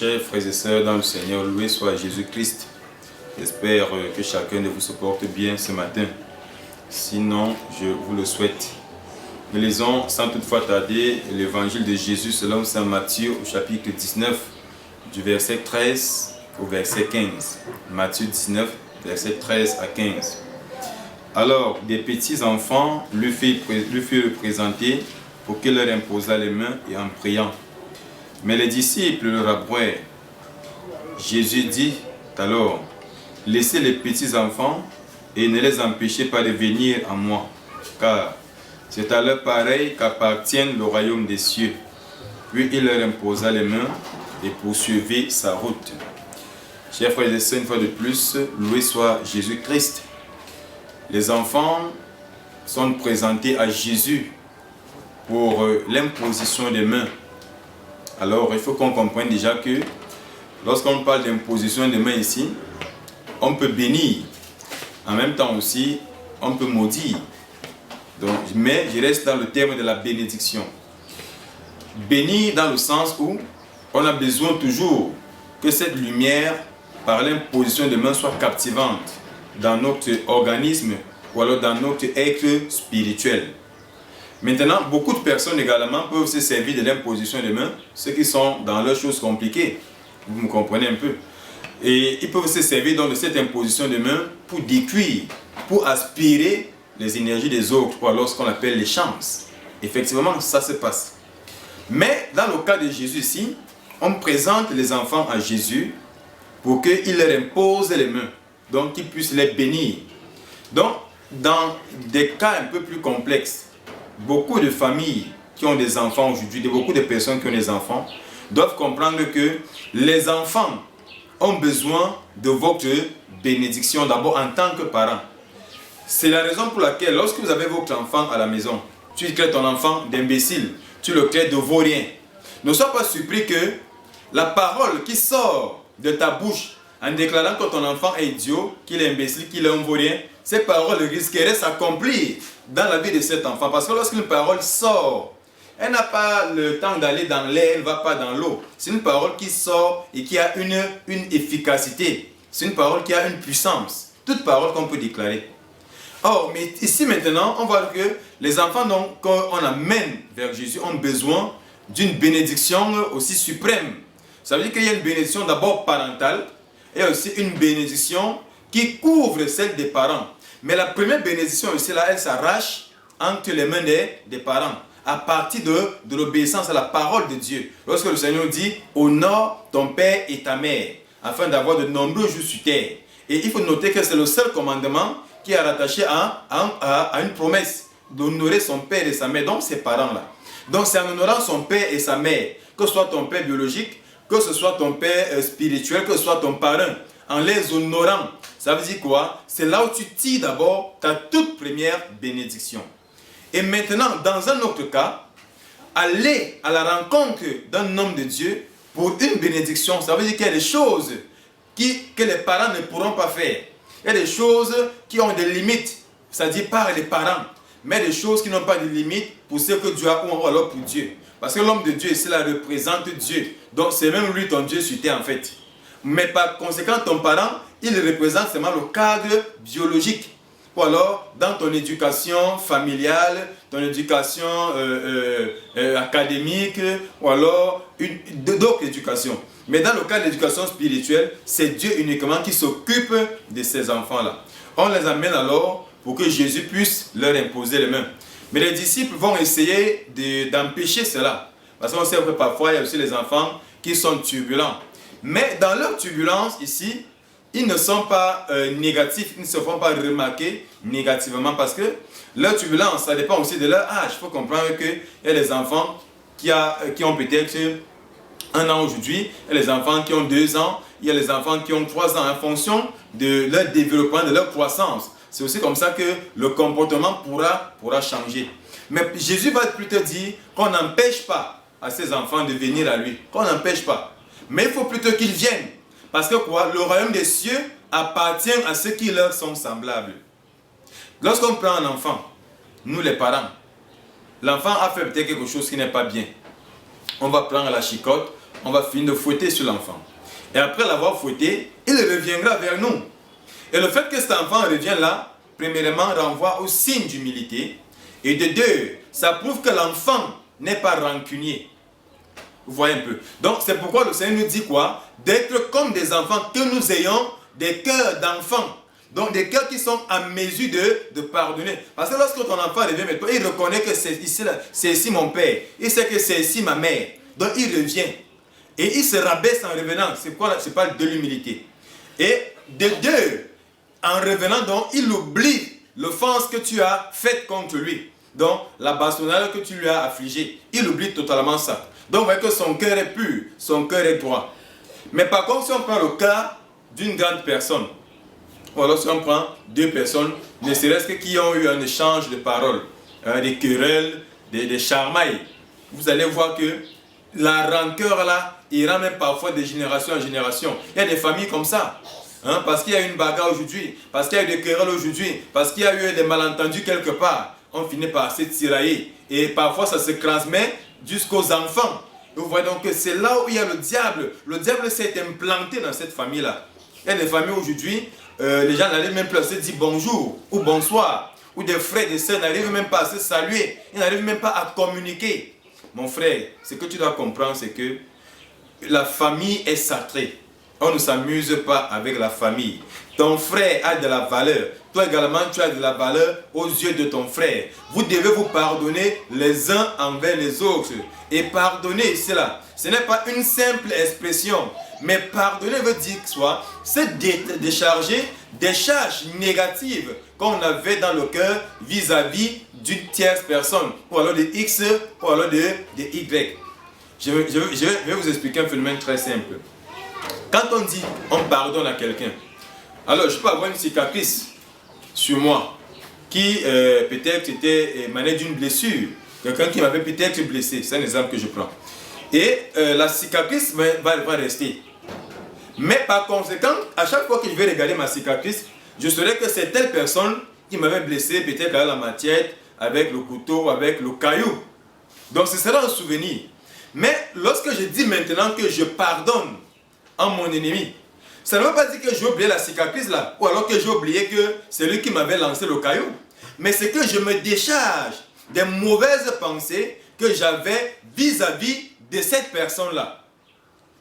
Chers frères et sœurs dans le Seigneur, loué soit Jésus-Christ. J'espère que chacun de vous se porte bien ce matin. Sinon, je vous le souhaite. Nous lisons sans toutefois tarder l'évangile de Jésus selon saint Matthieu au chapitre 19, du verset 13 au verset 15. Matthieu 19, verset 13 à 15. Alors, des petits enfants lui furent présentés pour qu'il leur imposât les mains et en priant. Mais les disciples le rabrouèrent. Jésus dit alors, laissez les petits enfants et ne les empêchez pas de venir à moi, car c'est à leur pareil qu'appartient le royaume des cieux. Puis il leur imposa les mains et poursuivit sa route. Chers frères et sœurs, une fois de plus, loué soit Jésus-Christ. Les enfants sont présentés à Jésus pour l'imposition des mains. Alors, il faut qu'on comprenne déjà que lorsqu'on parle d'imposition des mains ici, on peut bénir. En même temps aussi, on peut maudire. Donc, mais je reste dans le terme de la bénédiction. Bénir dans le sens où on a besoin toujours que cette lumière, par l'imposition des mains, soit captivante dans notre organisme ou alors dans notre être spirituel. Maintenant, beaucoup de personnes également peuvent se servir de l'imposition des mains, ceux qui sont dans leurs choses compliquées. Vous me comprenez un peu. Et ils peuvent se servir donc de cette imposition des mains pour décuire, pour aspirer les énergies des autres, ou alors ce qu'on appelle les chances. Effectivement, ça se passe. Mais dans le cas de Jésus ici, on présente les enfants à Jésus pour qu'il leur impose les mains, donc qu'il puisse les bénir. Donc, dans des cas un peu plus complexes, beaucoup de familles qui ont des enfants aujourd'hui, beaucoup de personnes qui ont des enfants, doivent comprendre que les enfants ont besoin de votre bénédiction d'abord en tant que parents. C'est la raison pour laquelle lorsque vous avez votre enfant à la maison, tu crées ton enfant d'imbécile, tu le crées de vaurien. Ne sois pas surpris que la parole qui sort de ta bouche en déclarant que ton enfant est idiot, qu'il est imbécile, qu'il est un vaurien, ces paroles risqueraient de s'accomplir dans la vie de cet enfant. Parce que lorsqu'une parole sort, elle n'a pas le temps d'aller dans l'air, elle ne va pas dans l'eau. C'est une parole qui sort et qui a une efficacité. C'est une parole qui a une puissance. Toute parole qu'on peut déclarer. Or, mais ici maintenant, on voit que les enfants qu'on amène vers Jésus ont besoin d'une bénédiction aussi suprême. Ça veut dire qu'il y a une bénédiction d'abord parentale et aussi une bénédiction qui couvre celle des parents. Mais la première bénédiction ici, là, elle s'arrache entre les mains des parents, à partir de l'obéissance à la parole de Dieu. Lorsque le Seigneur dit « Honore ton père et ta mère », afin d'avoir de nombreux jours sur terre. Et il faut noter que c'est le seul commandement qui est rattaché à une promesse d'honorer son père et sa mère, donc ses parents-là. Donc c'est en honorant son père et sa mère, que ce soit ton père biologique, que ce soit ton père spirituel, que ce soit ton parrain, en les honorant. Ça veut dire quoi? C'est là où tu tires d'abord ta toute première bénédiction. Et maintenant, dans un autre cas, aller à la rencontre d'un homme de Dieu pour une bénédiction, ça veut dire qu'il y a des choses que les parents ne pourront pas faire. Il y a des choses qui ont des limites, c'est-à-dire par les parents, mais des choses qui n'ont pas de limites pour ce que Dieu a ou alors pour Dieu. Parce que l'homme de Dieu, cela représente Dieu. Donc c'est même lui ton Dieu sur terre en fait. Mais par conséquent, ton parent, il représente seulement le cadre biologique. Ou alors, dans ton éducation familiale, ton éducation académique, ou alors d'autres éducations. Mais dans le cas de l'éducation spirituelle, c'est Dieu uniquement qui s'occupe de ces enfants-là. On les amène alors pour que Jésus puisse leur imposer les mains. Mais les disciples vont essayer d'empêcher cela. Parce qu'on sait que parfois, il y a aussi les enfants qui sont turbulents. Mais dans leur turbulence ici, ils ne sont pas négatifs, ils ne se font pas remarquer négativement parce que leur turbulence, ça dépend aussi de leur âge. Il faut comprendre qu'il y a les enfants qui ont peut-être 1 an aujourd'hui, il y a les enfants qui ont 2 ans, il y a les enfants qui ont 3 ans en fonction de leur développement, de leur croissance. C'est aussi comme ça que le comportement pourra changer. Mais Jésus va plutôt dire qu'on n'empêche pas à ces enfants de venir à lui, qu'on n'empêche pas. Mais il faut plutôt qu'ils viennent. Parce que quoi? Le royaume des cieux appartient à ceux qui leur sont semblables. Lorsqu'on prend un enfant, nous les parents, l'enfant a fait peut-être quelque chose qui n'est pas bien. On va prendre la chicotte, on va finir de fouetter sur l'enfant. Et après l'avoir fouetté, il reviendra vers nous. Et le fait que cet enfant revienne là, premièrement, renvoie au signe d'humilité. Et de deux, ça prouve que l'enfant n'est pas rancunier. Vous voyez un peu. Donc c'est pourquoi le Seigneur nous dit quoi? D'être comme des enfants, que nous ayons des cœurs d'enfants. Donc des cœurs qui sont en mesure de pardonner. Parce que lorsque ton enfant revient vers toi, il reconnaît que c'est ici mon père. Il sait que c'est ici ma mère. Donc il revient. Et il se rabaisse en revenant. C'est quoi? Je parle de l'humilité. Et de deux, en revenant, donc, il oublie l'offense que tu as faite contre lui. Donc, la bastonnade que tu lui as affligée. Il oublie totalement ça. Donc, vous voyez que son cœur est pur, son cœur est droit. Mais par contre, si on prend le cas d'une grande personne, ou alors si on prend deux personnes, ne serait-ce que qui ont eu un échange de paroles, des querelles, des charmailles, vous allez voir que la rancœur là, ira même parfois de génération en génération. Il y a des familles comme ça. Parce qu'il y a eu une bagarre aujourd'hui, parce qu'il y a eu des querelles aujourd'hui, parce qu'il y a eu des malentendus quelque part, on finit par se tirailler. Et parfois ça se transmet jusqu'aux enfants. Vous voyez donc que c'est là où il y a le diable. Le diable s'est implanté dans cette famille-là. Il y a des familles aujourd'hui, les gens n'arrivent même plus à se dire bonjour ou bonsoir. Ou des frères et des sœurs n'arrivent même pas à se saluer. Ils n'arrivent même pas à communiquer. Mon frère, ce que tu dois comprendre, c'est que la famille est sacrée. On ne s'amuse pas avec la famille. Ton frère a de la valeur. Toi également, tu as de la valeur aux yeux de ton frère. Vous devez vous pardonner les uns envers les autres. Et pardonner, c'est là. Ce n'est pas une simple expression. Mais pardonner veut dire soit se décharger des charges négatives qu'on avait dans le cœur vis-à-vis d'une tierce personne. Ou alors de X, ou alors de Y. Je vais vous expliquer un phénomène très simple. Quand on dit on pardonne à quelqu'un, alors je peux avoir une cicatrice sur moi qui peut-être était émanée d'une blessure. Quelqu'un qui m'avait peut-être blessé, c'est un exemple que je prends. Et la cicatrice va rester. Mais par conséquent, à chaque fois que je vais regarder ma cicatrice, je saurai que c'est telle personne qui m'avait blessé, peut-être avec la machette, avec le couteau, avec le caillou. Donc ce sera un souvenir. Mais lorsque je dis maintenant que je pardonne à mon ennemi, ça ne veut pas dire que j'ai oublié la cicatrice là, ou alors que j'ai oublié que c'est lui qui m'avait lancé le caillou. Mais c'est que je me décharge des mauvaises pensées que j'avais vis-à-vis de cette personne-là.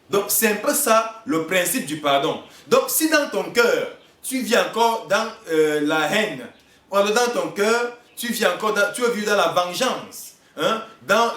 Donc c'est un peu ça le principe du pardon. Donc si dans ton cœur, tu vis encore dans la haine, ou alors dans ton cœur, tu vis encore tu es dans la vengeance, dans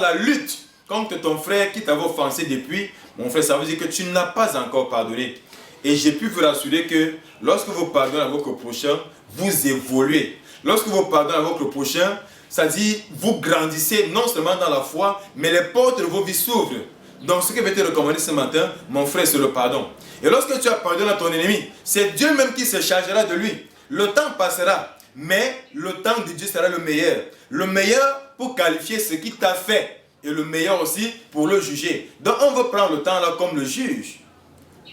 la lutte contre ton frère qui t'avait offensé depuis, mon frère, ça veut dire que tu n'as pas encore pardonné. Et j'ai pu vous rassurer que lorsque vous pardonnez à votre prochain, vous évoluez. Lorsque vous pardonnez à votre prochain, ça dit vous grandissez non seulement dans la foi, mais les portes de vos vies s'ouvrent. Donc ce que je vais te recommander ce matin, mon frère, c'est le pardon. Et lorsque tu as pardonné à ton ennemi, c'est Dieu même qui se chargera de lui. Le temps passera, mais le temps de Dieu sera le meilleur. Le meilleur pour qualifier ce qu'il t'a fait. Et le meilleur aussi pour le juger. Donc on veut prendre le temps là comme le juge.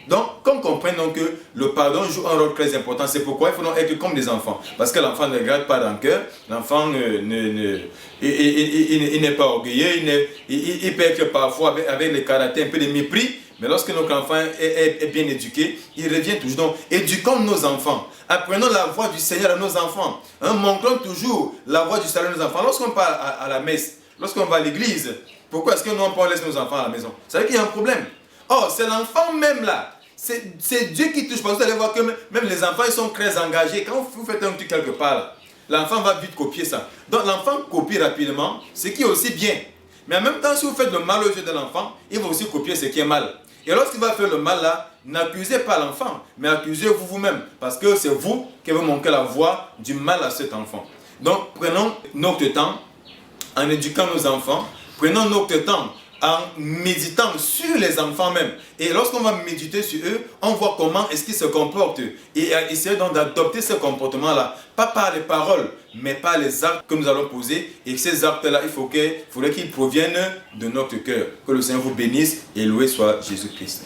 Donc qu'on comprenne donc que le pardon joue un rôle très important. C'est pourquoi il faut donc être comme des enfants. Parce que l'enfant ne garde pas rancœur. L'enfant il n'est pas orgueilleux. Il peut être parfois avec le caractère un peu de mépris. Mais lorsque notre enfant est bien éduqué, il revient toujours. Donc éduquons nos enfants. Apprenons la voix du Seigneur à nos enfants. Montrons toujours la voix du Seigneur à nos enfants. Lorsqu'on part à la messe, lorsqu'on va à l'église, pourquoi est-ce que nous on laisse nos enfants à la maison? Ça veut dire qu'il y a un problème. Oh, c'est l'enfant même là. C'est Dieu qui touche. Parce que vous allez voir que même les enfants, ils sont très engagés. Quand vous faites un truc quelque part, l'enfant va vite copier ça. Donc l'enfant copie rapidement, ce qui est aussi bien. Mais en même temps, si vous faites le mal aux yeux de l'enfant, il va aussi copier ce qui est mal. Et lorsqu'il va faire le mal là, n'accusez pas l'enfant, mais accusez-vous vous-même. Parce que c'est vous qui avez montré la voie du mal à cet enfant. Donc prenons notre temps en éduquant nos enfants. Prenons notre temps en méditant sur les enfants même. Et lorsqu'on va méditer sur eux, on voit comment est-ce qu'ils se comportent. Et essayer donc d'adopter ce comportement-là. Pas par les paroles, mais par les actes que nous allons poser. Et ces actes-là, il faudrait qu'ils proviennent de notre cœur. Que le Seigneur vous bénisse et loué soit Jésus-Christ.